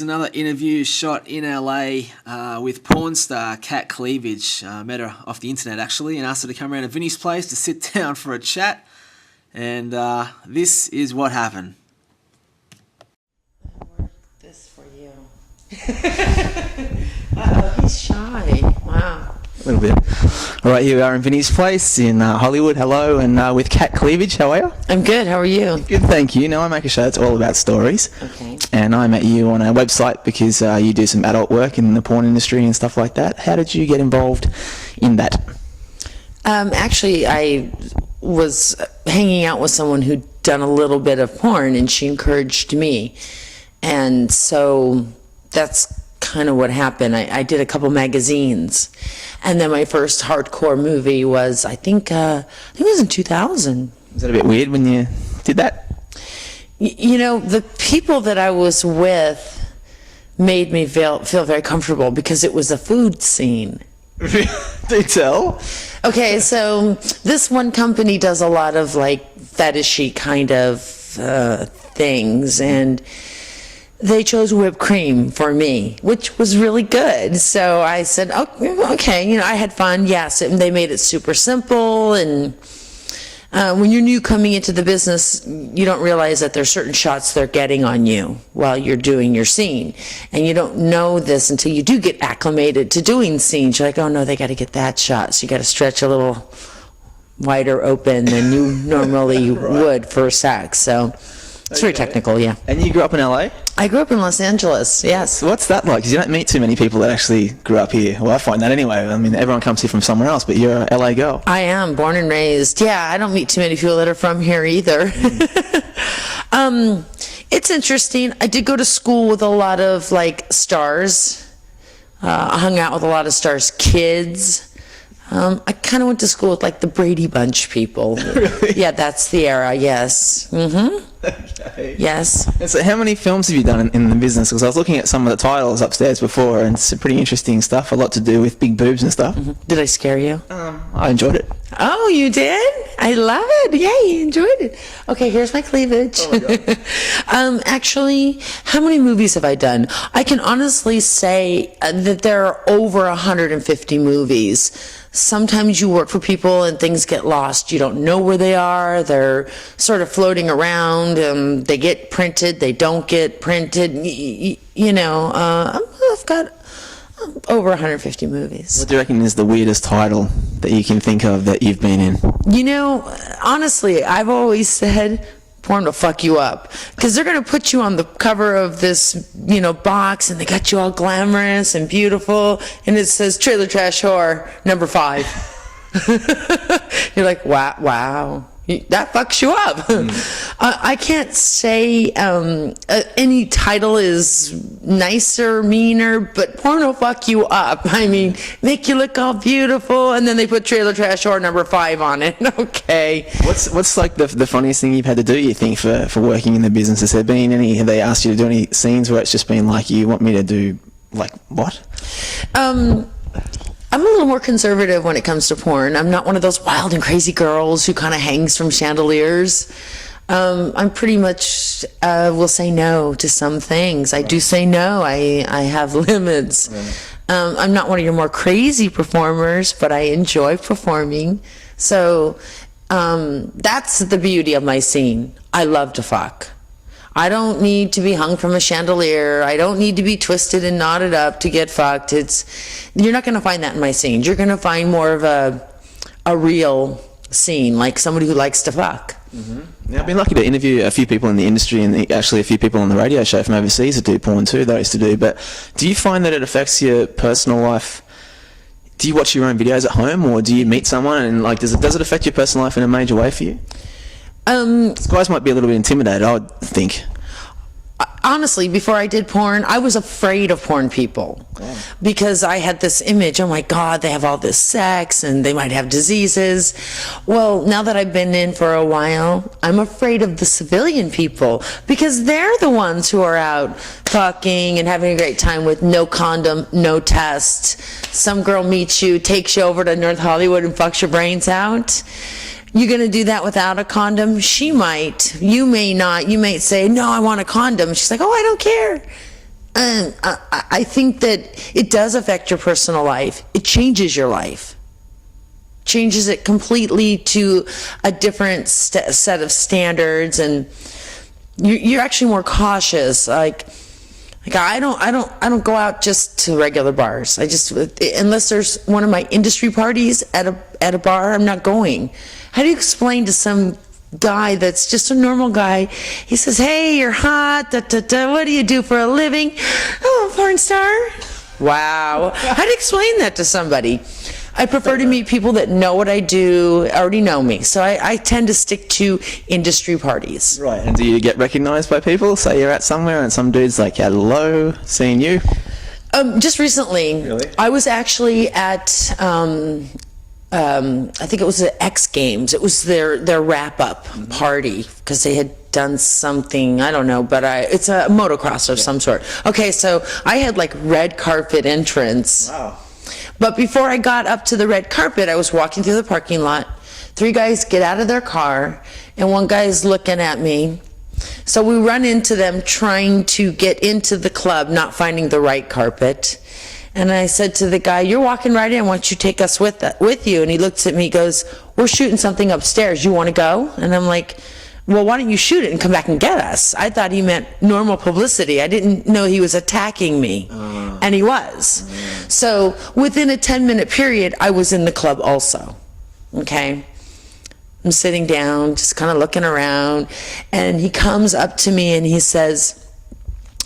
another interview shot in LA with porn star Cat Cleavage. Met her off the internet actually and asked her to come around to Vinny's place to sit down for a chat. And this is what happened. I worked this for you. He's shy. Wow. A little bit. All right, here we are in Vinny's place in Hollywood. Hello, and with Cat Cleavage. How are you? I'm good. How are you? Good, thank you. Now I make a show that's all about stories. Okay. And I met you on a website because you do some adult work in the porn industry and stuff like that. How did you get involved in that? Actually, I was hanging out with someone who'd done a little bit of porn, and she encouraged me. And so that's kind of what happened. I did a couple magazines, and then my first hardcore movie was, I think it was in 2000. Was that a bit weird when you did that? You know, the people that I was with made me feel very comfortable because it was a food scene. Do tell. Okay, so this one company does a lot of like fetishy kind of things, and they chose whipped cream for me, which was really good. So I said, oh, okay, you know, I had fun. Yes, and they made it super simple. And when you're new coming into the business, you don't realize that there's certain shots they're getting on you while you're doing your scene. And you don't know this until you do get acclimated to doing scenes. You're like, oh no, they got to get that shot. So you got to stretch a little wider open than you normally would for sex. So it's very technical, yeah. And you grew up in LA? I grew up in Los Angeles, yes. So what's that like? Because you don't meet too many people that actually grew up here. Well, I find that anyway. I mean, everyone comes here from somewhere else, but you're a LA girl. I am, born and raised. Yeah, I don't meet too many people that are from here either. It's interesting. I did go to school with a lot of, like, stars. I hung out with a lot of stars' kids. I kind of went to school with, like, the Brady Bunch people. Really? Yeah, that's the era, yes. Mm-hmm. Okay. Yes. And so how many films have you done in the business? Because I was looking at some of the titles upstairs before, and it's pretty interesting stuff, a lot to do with big boobs and stuff. Mm-hmm. Did I scare you? I enjoyed it. Oh, you did? I love it. Yeah, you enjoyed it. Okay, here's my cleavage. Oh my God. Actually, how many movies have I done? I can honestly say that there are over 150 movies. Sometimes you work for people and things get lost. You don't know where they are. They're sort of floating around. They get printed. They don't get printed. You know, I've got over 150 movies. What do you reckon is the weirdest title that you can think of that you've been in? You know, honestly, I've always said porn will fuck you up, because they're going to put you on the cover of this, you know, box, and they got you all glamorous and beautiful, and it says Trailer Trash Whore number 5. You're like, wow. That fucks you up. I can't say any title is nicer, meaner, but porn will fuck you up. I mean, make you look all beautiful, and then they put Trailer Trash Whore number 5 on it. Okay. What's like the funniest thing you've had to do, you think, for working in the business? Has there been any, have they asked you to do any scenes where it's just been like, you want me to do, like, what? I'm a little more conservative when it comes to porn. I'm not one of those wild and crazy girls who kind of hangs from chandeliers. I'm pretty much will say no to some things. I do say no. I have limits. I'm not one of your more crazy performers, but I enjoy performing. So that's the beauty of my scene. I love to fuck. I don't need to be hung from a chandelier. I don't need to be twisted and knotted up to get fucked. You're not going to find that in my scenes. You're going to find more of a real scene, like somebody who likes to fuck. Mm-hmm. Yeah, I've been lucky to interview a few people in the industry, and actually a few people on the radio show from overseas that do porn too, that I used to do. But do you find that it affects your personal life? Do you watch your own videos at home, or do you meet someone and, like, does it affect your personal life in a major way for you? Guys might be a little bit intimidated, I would think. Honestly, before I did porn, I was afraid of porn people. Yeah. Because I had this image, oh my God, they have all this sex and they might have diseases. Well, now that I've been in for a while, I'm afraid of the civilian people, because they're the ones who are out fucking and having a great time with no condom, no test. Some girl meets you, takes you over to North Hollywood and fucks your brains out. You're going to do that without a condom? She might. You may not. You might say, no, I want a condom. She's like, oh, I don't care. I think that it does affect your personal life. It changes your life. Changes it completely to a different set of standards, and you're actually more cautious. Like I don't go out just to regular bars. Unless there's one of my industry parties at a bar, I'm not going. How do you explain to some guy that's just a normal guy? He says, "Hey, you're hot. Da, da, da. What do you do for a living?" "Oh, porn star." Wow. How do you explain that to somebody? I prefer to meet people that know what I do, already know me. So I tend to stick to industry parties. Right. And do you get recognized by people? Say you're at somewhere and some dude's like, "Hello, seeing you." Just recently, Really? I was actually at, I think it was the X Games. It was their wrap-up party, because they had done something, I don't know, but it's a motocross of some sort. Okay, so I had like red carpet entrance. Wow. But before I got up to the red carpet, I was walking through the parking lot. 3 guys get out of their car, and 1 guy is looking at me. So we run into them trying to get into the club, not finding the right carpet. And I said to the guy, "You're walking right in. Why don't you take us with you?" And he looks at me, goes, "We're shooting something upstairs. You want to go?" And I'm like, "Well, why don't you shoot it and come back and get us?" I thought he meant normal publicity. I didn't know he was attacking me. And he was. So within a 10-minute period, I was in the club also. Okay? I'm sitting down, just kind of looking around, and he comes up to me and he says,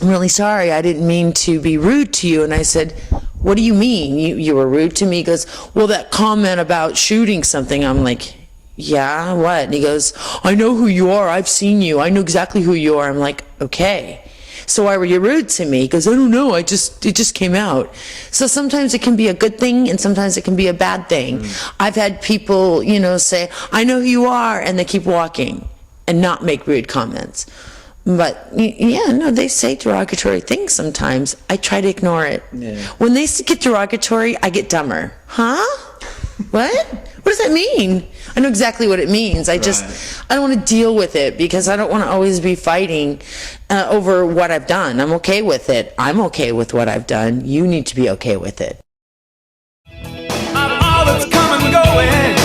"I'm really sorry, I didn't mean to be rude to you." And I said, "What do you mean? You were rude to me?" He goes, "Well, that comment about shooting something." I'm like, "Yeah, what?" And he goes, "I know who you are. I've seen you. I know exactly who you are." I'm like, "Okay. So why were you rude to me?" He goes, "I don't know. It just came out." So sometimes it can be a good thing, and sometimes it can be a bad thing. I've had people, say, "I know who you are," and they keep walking and not make rude comments. But they say derogatory things sometimes. I try to ignore it. Yeah. When they get derogatory, I get dumber. Huh? What? What does that mean? I know exactly what it means. I don't want to deal with it, because I don't want to always be fighting over what I've done. I'm okay with it. I'm okay with what I've done. You need to be okay with it. All that's come and going.